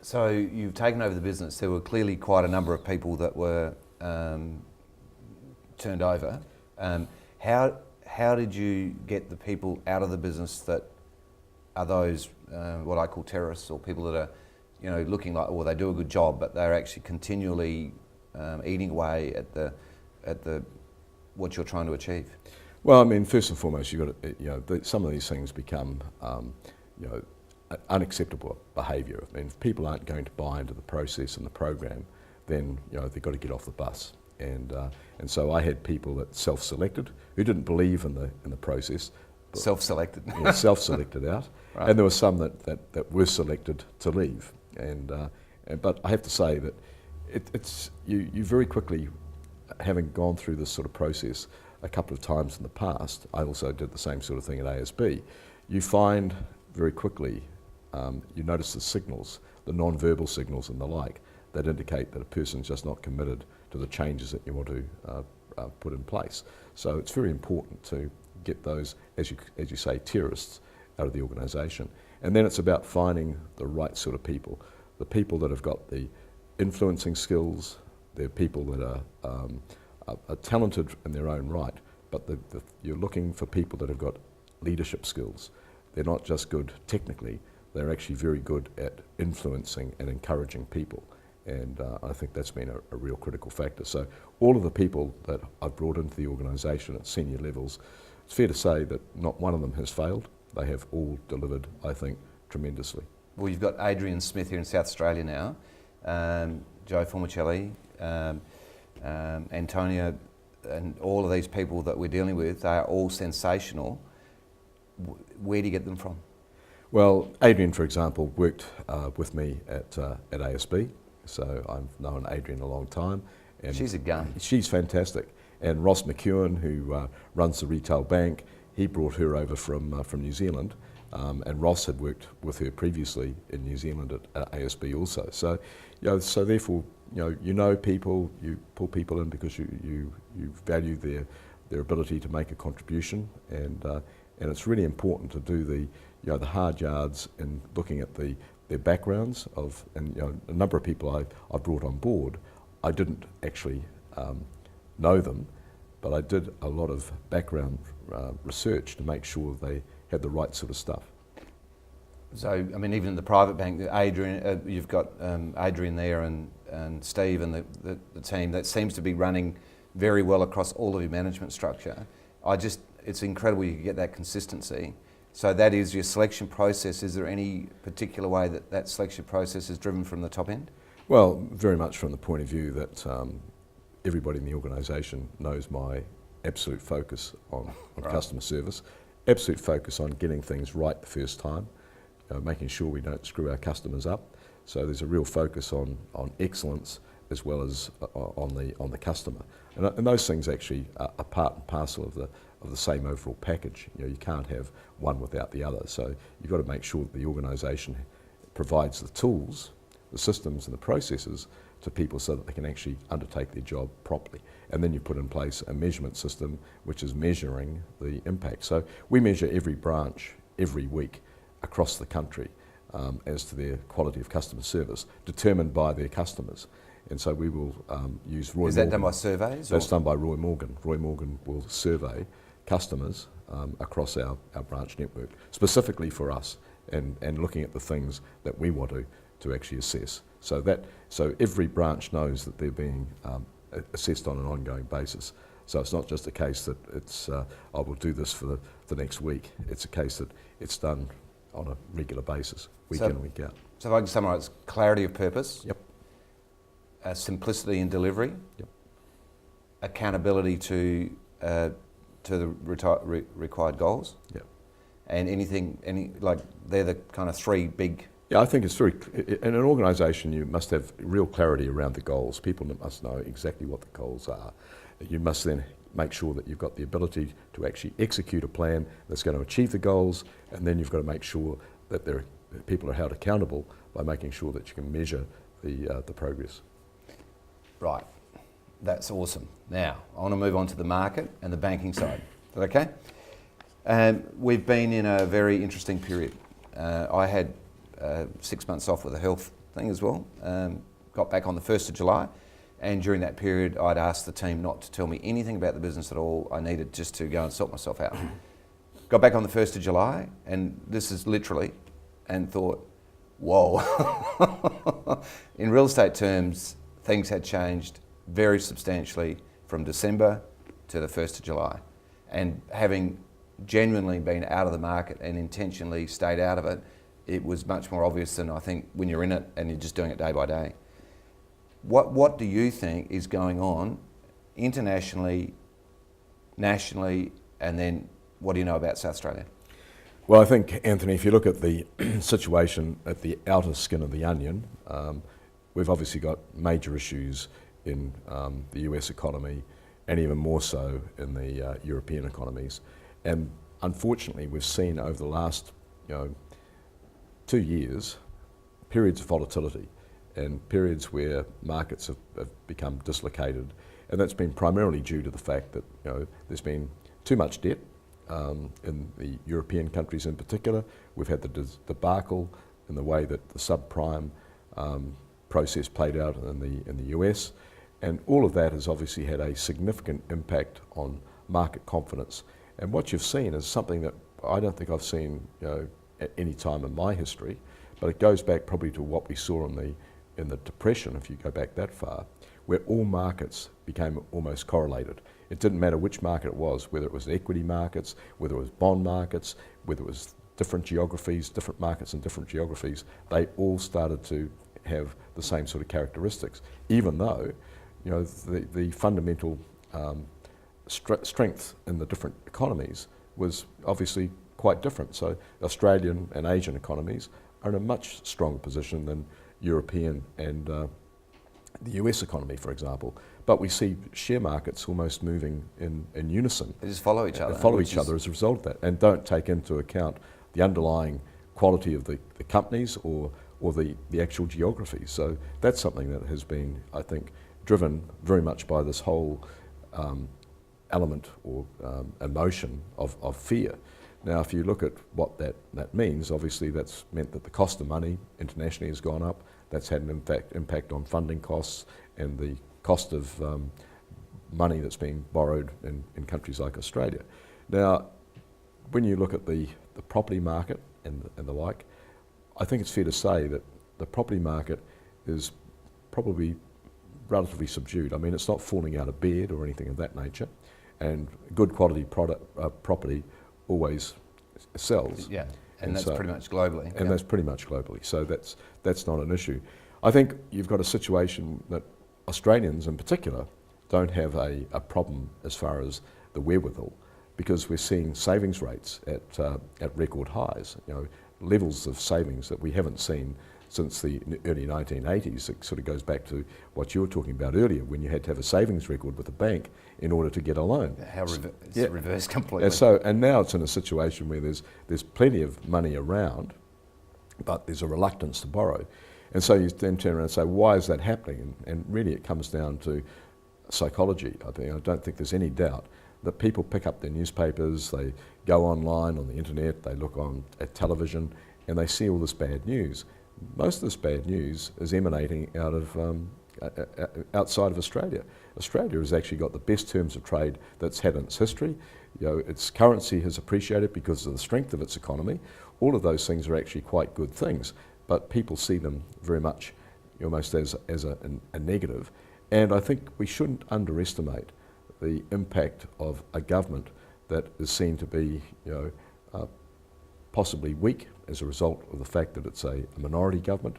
So you've taken over the business. There were clearly quite a number of people that were turned over. How did you get the people out of the business that are those what I call terrorists, or people that are looking like, well, they do a good job, but they're actually continually eating away at the what you're trying to achieve? Well, I mean, first and foremost, you've got to, some of these things become unacceptable behaviour. I mean, if people aren't going to buy into the process and the program, then they've got to get off the bus. And so I had people that self-selected who didn't believe in the process. Self-selected. Self-selected out, right. And there were some that were selected to leave. But I have to say that it's you very quickly, having gone through this sort of process a couple of times in the past. I also did the same sort of thing at ASB. You find very quickly, you notice the signals, the non-verbal signals and the like, that indicate that a person's just not committed to the changes that you want to put in place. So it's very important to get those, as you say, terrorists out of the organisation. And then it's about finding the right sort of people, the people that have got the influencing skills. They're people that are talented in their own right, but you're looking for people that have got leadership skills. They're not just good technically, they're actually very good at influencing and encouraging people. And I think that's been a real critical factor. So all of the people that I've brought into the organisation at senior levels, it's fair to say that not one of them has failed. They have all delivered, I think, tremendously. Well, you've got Adrian Smith here in South Australia now, Joe Formicelli, Antonia, and all of these people that we're dealing with, they are all sensational. Where do you get them from? Well, Adrian, for example, worked with me at ASB, so I've known Adrian a long time. And she's a gun. She's fantastic. And Ross McEwen, who runs the retail bank, he brought her over from New Zealand, and Ross had worked with her previously in New Zealand at ASB also. So, so therefore, you know people, you pull people in because you value their ability to make a contribution, and it's really important to do the hard yards in looking at their backgrounds and a number of people I brought on board, I didn't actually know them, but I did a lot of background research to make sure they had the right sort of stuff. So, I mean, even in the private bank, Adrian, you've got Adrian there and Steve and the team that seems to be running very well across all of your management structure. It's incredible you get that consistency. So that is your selection process. Is there any particular way that selection process is driven from the top end? Well, very much from the point of view that everybody in the organisation knows my absolute focus on right. Customer service, absolute focus on getting things right the first time, making sure we don't screw our customers up. So there's a real focus on excellence as well as on the customer, and those things actually are part and parcel of the same overall package. You can't have one without the other. So you've got to make sure that the organisation provides the tools, the systems and the processes to people so that they can actually undertake their job properly. And then you put in place a measurement system which is measuring the impact. So we measure every branch every week across the country as to their quality of customer service, determined by their customers. And so we will use Roy Morgan. Is that done by surveys? That's done by Roy Morgan. Roy Morgan will survey customers across our branch network, specifically for us, and looking at the things that we want to actually assess. So every branch knows that they're being assessed on an ongoing basis. So it's not just a case that it's I will do this for the next week. It's a case that it's done on a regular basis, week in and week out. So if I can summarise, clarity of purpose. Yep. Simplicity in delivery. Yep. Accountability to the required goals. Yep. And they're the kind of three big. Yeah, I think it's very, in an organisation you must have real clarity around the goals. People must know exactly what the goals are. You must then make sure that you've got the ability to actually execute a plan that's going to achieve the goals, and then you've got to make sure that people are held accountable by making sure that you can measure the progress. Right, that's awesome. Now, I want to move on to the market and the banking side. Is that okay? We've been in a very interesting period. I had 6 months off with a health thing as well. Got back on the 1st of July, and during that period I'd asked the team not to tell me anything about the business at all. I needed just to go and sort myself out. Got back on the 1st of July, and this is literally, and thought, whoa. In real estate terms, things had changed very substantially from December to the 1st of July. And having genuinely been out of the market and intentionally stayed out of it, it was much more obvious than I think when you're in it and you're just doing it day by day. What do you think is going on internationally, nationally, and then what do you know about South Australia? Well, I think, Anthony, if you look at the situation at the outer skin of the onion, we've obviously got major issues in the US economy, and even more so in the European economies. And unfortunately, we've seen over the last 2 years periods of volatility and periods where markets have become dislocated, and that's been primarily due to the fact that there's been too much debt in the European countries in particular. We've had the debacle in the way that the subprime process played out in the US, and all of that has obviously had a significant impact on market confidence. And what you've seen is something that I don't think I've seen at any time in my history, but it goes back probably to what we saw in the Depression, if you go back that far, where all markets became almost correlated. It didn't matter which market it was, whether it was equity markets, whether it was bond markets, whether it was different geographies, different markets in different geographies, they all started to have the same sort of characteristics, even though the fundamental strength in the different economies was obviously quite different. So Australian and Asian economies are in a much stronger position than European and the US economy, for example. But we see share markets almost moving in unison. They just follow each other. They follow each other as a result of that, and don't take into account the underlying quality of the companies or the actual geographies. So that's something that has been, I think, driven very much by this whole element or emotion of fear. Now, if you look at what that means, obviously that's meant that the cost of money internationally has gone up. That's had an impact on funding costs and the cost of money that's being borrowed in countries like Australia. Now, when you look at the property market and the like, I think it's fair to say that the property market is probably relatively subdued. I mean, it's not falling out of bed or anything of that nature, and good quality property always sells. Yeah, and that's pretty much globally. And that's pretty much globally, so that's not an issue. I think you've got a situation that Australians in particular don't have a problem as far as the wherewithal, because we're seeing savings rates at record highs, levels of savings that we haven't seen since the early 1980s. It sort of goes back to what you were talking about earlier, when you had to have a savings record with a bank in order to get a loan. It's reversed completely. And now it's in a situation where there's plenty of money around, but there's a reluctance to borrow. And so you then turn around and say, why is that happening? And really it comes down to psychology. I don't think there's any doubt that people pick up their newspapers, they go online on the internet, they look at television, and they see all this bad news. Most of this bad news is emanating out of outside of Australia. Australia has actually got the best terms of trade that's had in its history. Its currency has appreciated because of the strength of its economy. All of those things are actually quite good things, but people see them very much almost as a negative. And I think we shouldn't underestimate the impact of a government that is seen to be possibly weak as a result of the fact that it's a minority government,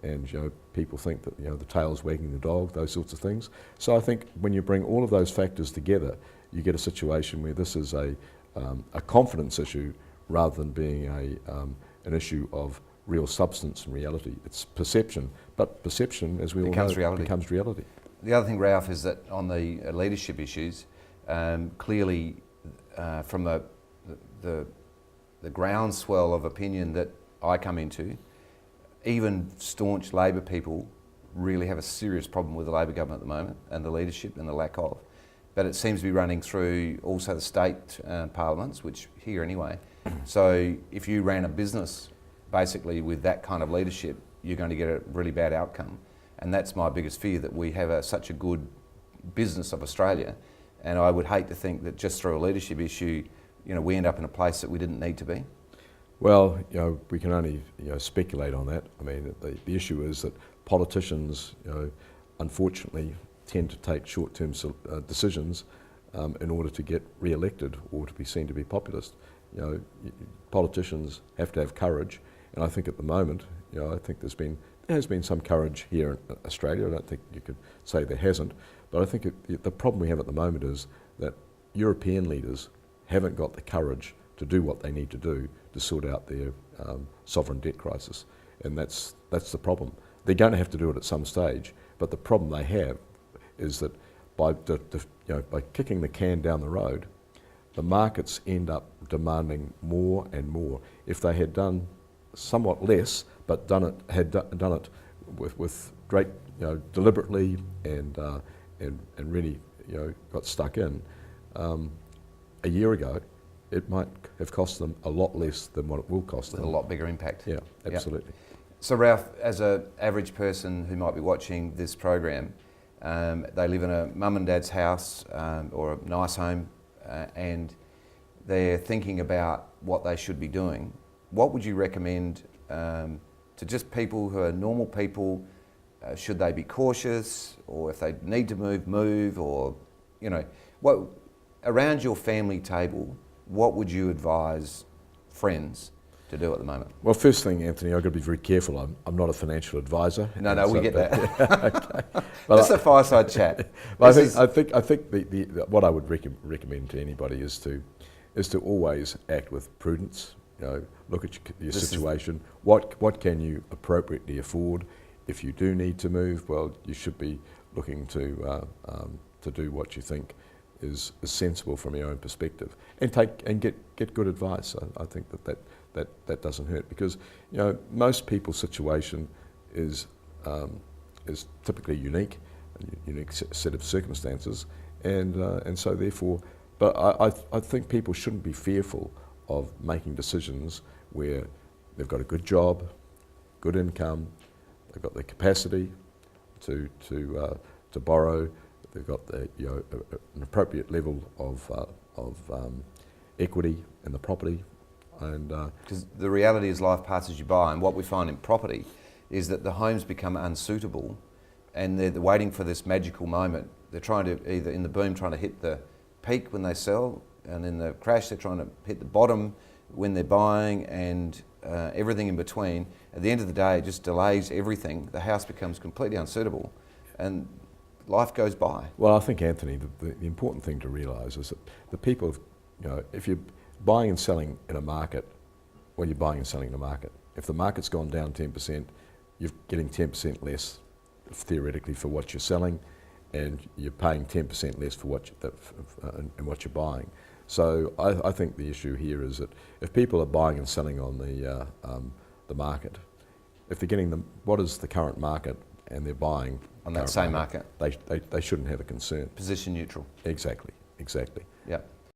and people think that the tail's wagging the dog, those sorts of things. So I think when you bring all of those factors together, you get a situation where this is a confidence issue rather than being an issue of real substance and reality. It's perception, but perception, as we all know, becomes reality. The other thing, Ralph, is that on the leadership issues, clearly from the groundswell of opinion that I come into, even staunch Labor people really have a serious problem with the Labor government at the moment and the leadership and the lack of. But it seems to be running through also the state parliaments, which here anyway. So if you ran a business basically with that kind of leadership, you're going to get a really bad outcome. And that's my biggest fear, that we have such a good business of Australia, and I would hate to think that just through a leadership issue, we end up in a place that we didn't need to be. Well, we can only speculate on that. I mean, the issue is that politicians, unfortunately, tend to take short-term decisions in order to get re-elected or to be seen to be populist. Politicians have to have courage, and I think at the moment, I think there has been some courage here in Australia. I don't think you could say there hasn't, but I think the problem we have at the moment is that European leaders haven't got the courage to do what they need to do to sort out their sovereign debt crisis, and that's the problem. They're going to have to do it at some stage, but the problem they have is that by kicking the can down the road, the markets end up demanding more and more. If they had done somewhat less, but done it with great deliberately and really got stuck in, a year ago, it might have cost them a lot less than what it will cost them. With a lot bigger impact. Yeah, absolutely. So Ralph, as an average person who might be watching this program, they live in a mum and dad's house or a nice home, and they're thinking about what they should be doing. What would you recommend to just people who are normal people? Should they be cautious, or if they need to move, or what around your family table? What would you advise friends to do at the moment? Well, first thing, Anthony, I've got to be very careful. I'm not a financial advisor. No, we get that. Okay. Just a fireside chat. I think what I would recommend to anybody is to always act with prudence. Look at your situation. What can you appropriately afford? If you do need to move, well, you should be looking to do what you think is sensible from your own perspective, and get good advice. I think that doesn't hurt, because most people's situation is typically unique, a unique set of circumstances, and so therefore, but I think people shouldn't be fearful of making decisions where they've got a good job, good income, they've got the capacity to borrow, they've got an appropriate level of equity in the property, and because the reality is life passes you by, and what we find in property is that the homes become unsuitable, and they're waiting for this magical moment. They're trying to either in the boom trying to hit the peak when they sell, and in the crash they're trying to hit the bottom when they're buying, and everything in between. At the end of the day, it just delays everything. The house becomes completely unsuitable, and life goes by. Well, I think, Anthony, the important thing to realise is that the people, if you're buying and selling in a market, well, you're buying and selling in a market. If the market's gone down 10%, you're getting 10% less, theoretically, for what you're selling, and you're paying 10% less for what you're buying. So I think the issue here is that if people are buying and selling on the market, if they're getting what is the current market, and they're buying on that same market, they shouldn't have a concern. Position neutral. Exactly. Yep.